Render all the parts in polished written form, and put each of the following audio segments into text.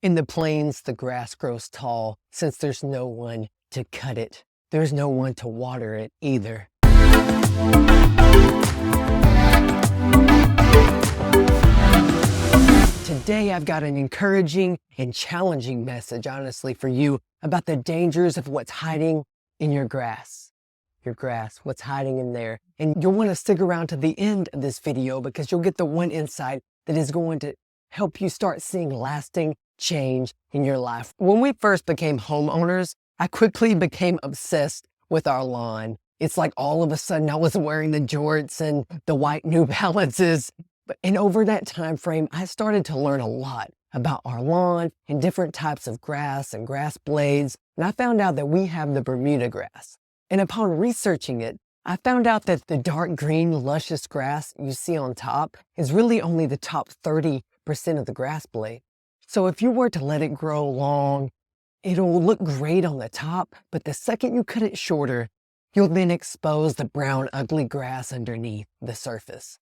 In the plains, the grass grows tall since there's no one to cut it. There's no one to water it either. Today, I've got an encouraging and challenging message, honestly, for you about the dangers of what's hiding in your grass. Your grass, what's hiding in there. And you'll want to stick around to the end of this video because you'll get the one insight that is going to help you start seeing lasting change in your life. When we first became homeowners, I quickly became obsessed with our lawn. It's like all of a sudden I was wearing the jorts and the white New Balances. And over that time frame, I started to learn a lot about our lawn and different types of grass and grass blades. And I found out that we have the Bermuda grass. And upon researching it, I found out that the dark green, luscious grass you see on top is really only the top 30% of the grass blade. So if you were to let it grow long, it'll look great on the top, but the second you cut it shorter, you'll then expose the brown, ugly grass underneath the surface.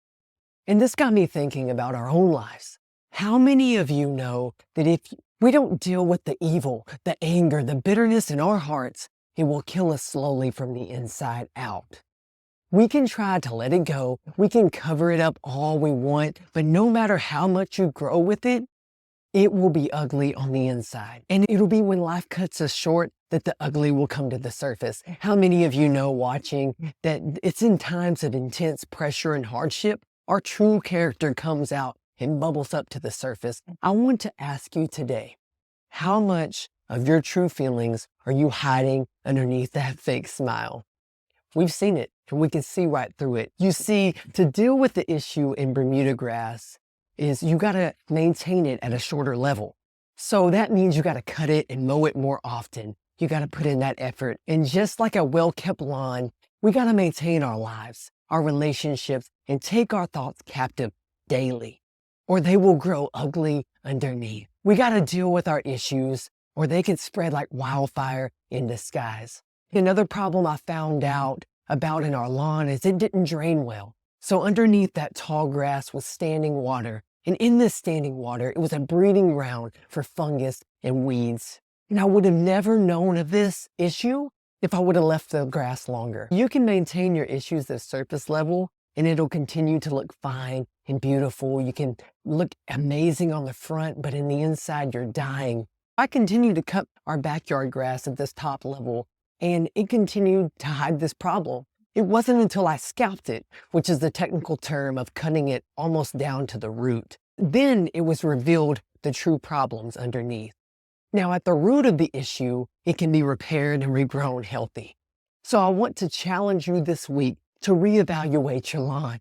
And this got me thinking about our own lives. How many of you know that if we don't deal with the evil, the anger, the bitterness in our hearts, it will kill us slowly from the inside out? We can try to let it go. We can cover it up all we want, but no matter how much you grow with it, it will be ugly on the inside. And it'll be when life cuts us short that the ugly will come to the surface. How many of you know watching that it's in times of intense pressure and hardship, our true character comes out and bubbles up to the surface? I want to ask you today, how much of your true feelings are you hiding underneath that fake smile? We've seen it, and we can see right through it. You see, to deal with the issue in Bermuda grass is you gotta maintain it at a shorter level. So that means you gotta cut it and mow it more often. You gotta put in that effort. And just like a well-kept lawn, we gotta maintain our lives, our relationships, and take our thoughts captive daily, or they will grow ugly underneath. We gotta deal with our issues, or they can spread like wildfire in the skies. Another problem I found out about in our lawn is it didn't drain well. So underneath that tall grass was standing water. And in this standing water, it was a breeding ground for fungus and weeds. And I would have never known of this issue if I would have left the grass longer. You can maintain your issues at surface level and it'll continue to look fine and beautiful. You can look amazing on the front, but in the inside, you're dying. I continued to cut our backyard grass at this top level and it continued to hide this problem. It wasn't until I scalped it, which is the technical term of cutting it almost down to the root. Then it was revealed the true problems underneath. Now at the root of the issue, it can be repaired and regrown healthy. So I want to challenge you this week to reevaluate your lawn.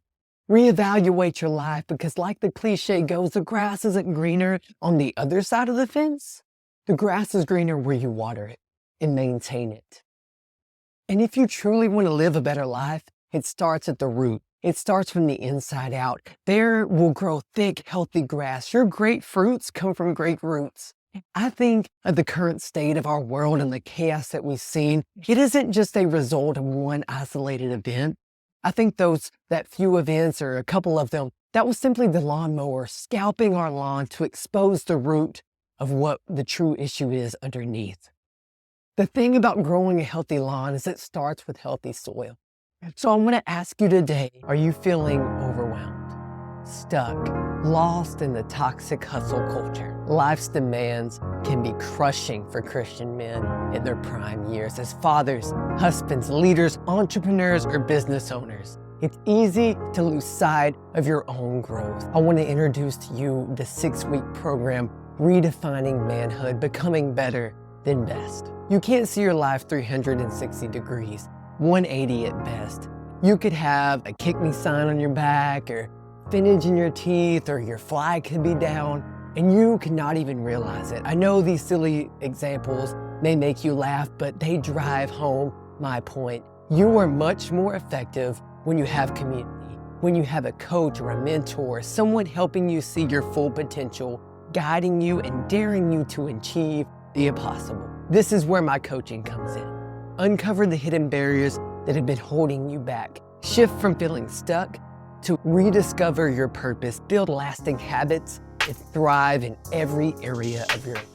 Reevaluate your life because like the cliche goes, the grass isn't greener on the other side of the fence. The grass is greener where you water it and maintain it. And if you truly want to live a better life, it starts at the root. It starts from the inside out. There will grow thick, healthy grass. Your great fruits come from great roots. I think of the current state of our world and the chaos that we've seen, it isn't just a result of one isolated event. I think that few events, or a couple of them, that was simply the lawnmower scalping our lawn to expose the root of what the true issue is underneath. The thing about growing a healthy lawn is it starts with healthy soil. So I want to ask you today, are you feeling overwhelmed, stuck, lost in the toxic hustle culture? Life's demands can be crushing for Christian men in their prime years as fathers, husbands, leaders, entrepreneurs, or business owners. It's easy to lose sight of your own growth. I want to introduce to you the 6-week program, Redefining Manhood, Becoming Better Than Best. You can't see your life 360 degrees, 180 at best. You could have a kick me sign on your back or spinach in your teeth or your fly could be down and you could not even realize it. I know these silly examples may make you laugh, but they drive home my point. You are much more effective when you have community, when you have a coach or a mentor, someone helping you see your full potential, guiding you and daring you to achieve the impossible. This is where my coaching comes in. Uncover the hidden barriers that have been holding you back. Shift from feeling stuck to rediscover your purpose, build lasting habits, and thrive in every area of your life.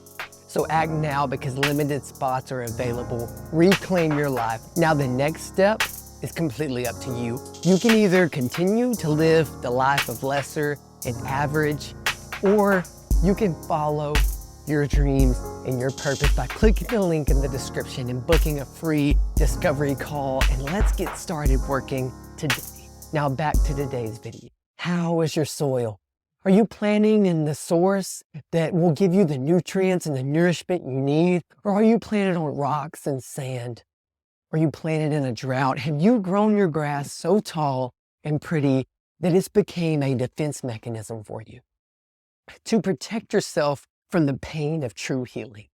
So act now because limited spots are available. Reclaim your life. Now the next step is completely up to you. You can either continue to live the life of lesser and average, or you can follow your dreams and your purpose by clicking the link in the description and booking a free discovery call, and let's get started working today. Now back to today's video. How is your soil? Are you planting in the source that will give you the nutrients and the nourishment you need? Or are you planted on rocks and sand? Are you planted in a drought? Have you grown your grass so tall and pretty that it's became a defense mechanism for you to protect yourself from the pain of true healing?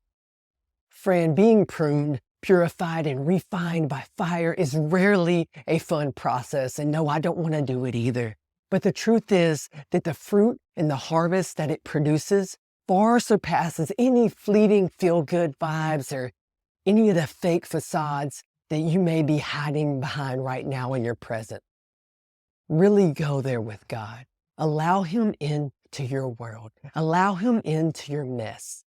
Friend, being pruned, purified, and refined by fire is rarely a fun process. And no, I don't want to do it either. But the truth is that the fruit and the harvest that it produces far surpasses any fleeting feel-good vibes or any of the fake facades that you may be hiding behind right now in your present. Really go there with God. Allow Him into your world. Allow Him into your mess.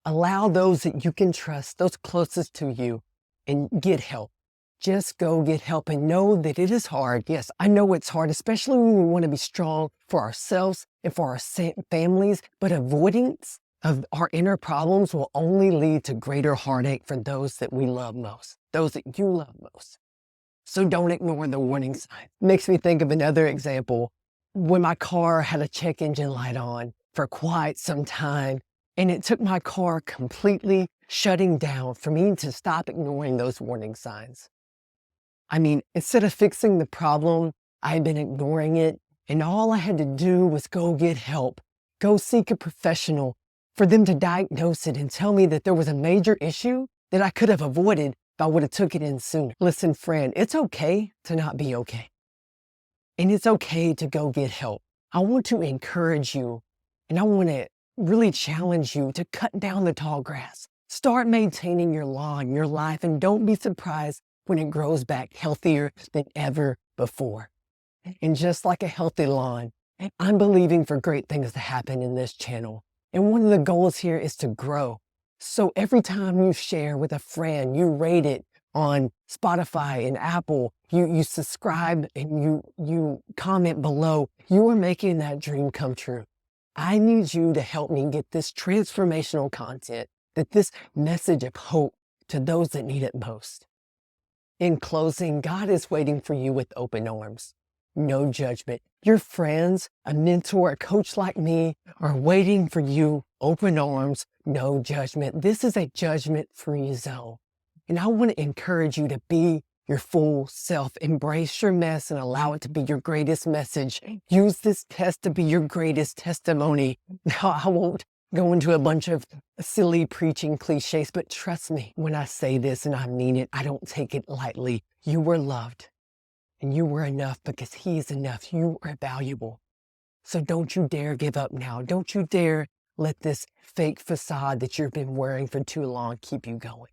Allow those that you can trust, those closest to you, and get help. Just go get help and know that it is hard. Yes, I know it's hard, especially when we want to be strong for ourselves and for our families, but avoidance of our inner problems will only lead to greater heartache for those that we love most, those that you love most. So don't ignore the warning sign. Makes me think of another example. When my car had a check engine light on for quite some time, and it took my car completely shutting down for me to stop ignoring those warning signs. I mean, instead of fixing the problem, I had been ignoring it, and all I had to do was go get help, go seek a professional for them to diagnose it and tell me that there was a major issue that I could have avoided if I would have took it in sooner. Listen, friend, it's okay to not be okay. And it's okay to go get help. I want to encourage you, and I want to really challenge you to cut down the tall grass. Start maintaining your lawn, your life, and don't be surprised when it grows back healthier than ever before. And just like a healthy lawn, I'm believing for great things to happen in this channel. And one of the goals here is to grow. So every time you share with a friend, you rate it on Spotify and Apple, you subscribe and you comment below, you are making that dream come true. I need you to help me get this transformational content, that this message of hope to those that need it most. In closing, God is waiting for you with open arms. No judgment. Your friends, a mentor, a coach like me are waiting for you, open arms, no judgment. This is a judgment-free zone. And I want to encourage you to be your full self. Embrace your mess and allow it to be your greatest message. Use this test to be your greatest testimony. Now, I won't go into a bunch of silly preaching cliches, but trust me when I say this, and I mean it, I don't take it lightly. You were loved, and you were enough because He is enough. You are valuable. So don't you dare give up now. Don't you dare let this fake facade that you've been wearing for too long keep you going,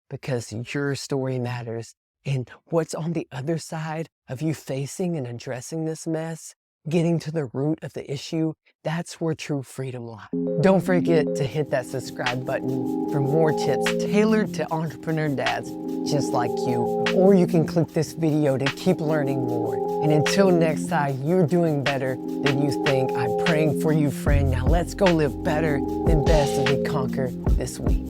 because your story matters. And what's on the other side of you facing and addressing this mess, getting to the root of the issue, that's where true freedom lies. Don't forget to hit that subscribe button for more tips tailored to entrepreneur dads just like you. Or you can click this video to keep learning more. And until next time, you're doing better than you think. I'm praying for you, friend. Now let's go live better than best as we conquer this week.